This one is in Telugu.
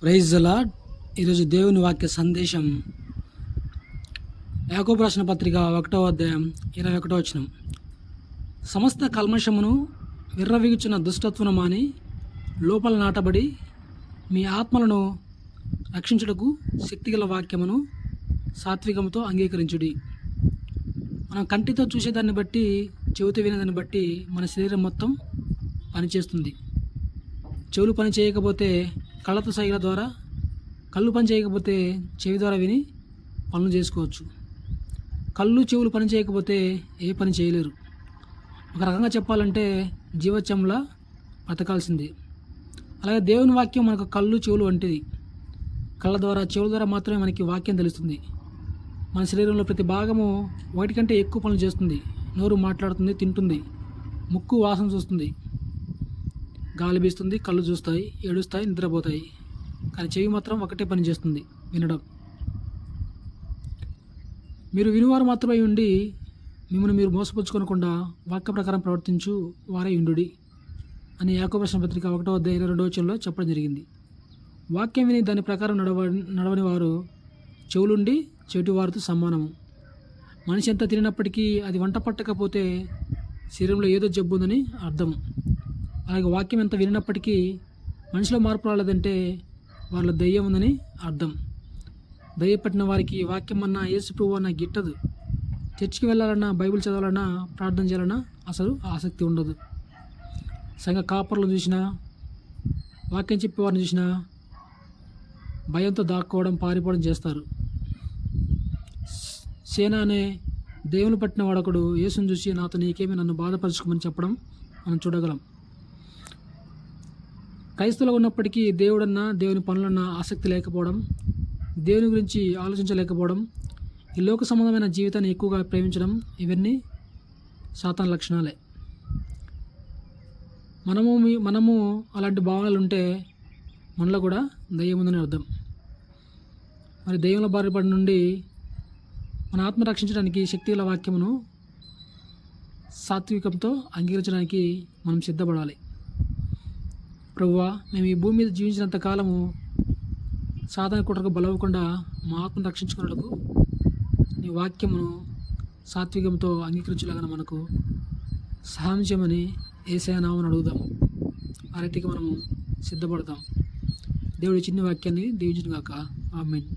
Praise the lord. ఈరోజు దేవుని వాక్య సందేశం యాకోబు రాసిన పత్రిక 1వ అధ్యాయం 21వ వచనం. సమస్త కల్మషమును విర్రవీగుచున్న దుష్టత్వము మాని లోపల నాటబడి మీ ఆత్మలను రక్షించుటకు శక్తిగల వాక్యమును సాత్వికముతో అంగీకరించుడి. మనం కంటితో చూసేదాన్ని బట్టి, చెవితో వినేదాన్ని బట్టి మన శరీరం మొత్తం పనిచేస్తుంది. చెవులు పని చేయకపోతే కళ్ళతో సైగల ద్వారా, కళ్ళు పని చేయకపోతే చెవి ద్వారా విని పనులు చేసుకోవచ్చు. కళ్ళు చెవులు పని చేయకపోతే ఏ పని చేయలేరు. ఒక రకంగా చెప్పాలంటే జీవత్యంలా బ్రతకాల్సిందే. అలాగే దేవుని వాక్యం మనకు కళ్ళు చెవులు వంటిది. కళ్ళ ద్వారా, చెవుల ద్వారా మాత్రమే మనకి వాక్యం తెలుస్తుంది. మన శరీరంలో ప్రతి భాగము వాటి కంటే ఎక్కువ పనులు చేస్తుంది. నోరు మాట్లాడుతుంది, తింటుంది, ముక్కు వాసన చూస్తుంది, గాలి బీస్తుంది, కళ్ళు చూస్తాయి, ఏడుస్తాయి, నిద్రపోతాయి. కానీ చెవి మాత్రం ఒకటే పని చేస్తుంది, వినడం. మీరు వినువారు మాత్రమే ఉండి మిమ్మల్ని మీరు మోసపుచ్చుకోనకుండా వాక్య ప్రకారం ప్రవర్తించు వారే ఉండుడి అని యాకోబు రాసిన పత్రిక 1వ అధ్యాయం 22వ వచనంలో చెప్పడం జరిగింది. వాక్యం విని దాని ప్రకారం నడవని వారు చెవులుండి చెవిటి వారితో సమానము. మనిషి ఎంత తినప్పటికీ అది వంట పట్టకపోతే శరీరంలో ఏదో జబ్బు ఉందని అర్థం. అలాగే వాక్యం ఎంత వినినప్పటికీ మనిషిలో మార్పు రాలేదంటే వాళ్ళ దయ్యం ఉందని అర్థం. దయ్యపట్టిన వారికి వాక్యం అన్నా, యేసు ప్రభువు అన్నా గిట్టదు. చర్చికి వెళ్ళాలన్నా, బైబిల్ చదవాలన్నా, ప్రార్థన చేయాలన్నా అసలు ఆసక్తి ఉండదు. సంఘ కాపర్లను చూసినా, వాక్యం చెప్పేవారిని చూసినా భయంతో దాక్కోవడం, పారిపోవడం చేస్తారు. సేన అనే దేవుని పట్టిన వాడొకడు యేసుని చూసి నాతో నీకేమీ నన్ను బాధపరచుకోమని చెప్పడం మనం చూడగలం. క్రైస్తవులు ఉన్నప్పటికీ దేవుడన్నా, దేవుని పనులన్నా ఆసక్తి లేకపోవడం, దేవుని గురించి ఆలోచించలేకపోవడం, ఈ లోక సంబంధమైన జీవితాన్ని ఎక్కువగా ప్రేమించడం, ఇవన్నీ సాతాను లక్షణాలే. మనము అలాంటి భావనలు ఉంటే మనలో కూడా దయ్యం ఉందని అర్థం. మరి దయ్యంలో బారిపడి నుండి మన ఆత్మ రక్షించడానికి శక్తిగల వాక్యమును సాత్వికంతో అంగీకరించడానికి మనం సిద్ధపడాలి. ప్రభువా, మేము ఈ భూమి మీద జీవించినంత కాలము సాతాను కుట్రకు బలవకుండా మా ఆత్మను రక్షించుకున్నకు నీ వాక్యమును సాత్వికంతో అంగీకరించలాగా మనకు సహాయం చేయమని యేసయ్య నామమున అడుగుదాం. ఆ రీతికి మనము సిద్ధపడతాం. దేవుడి చిన్న వాక్యాన్ని దీవించును గాక. ఆమేన్.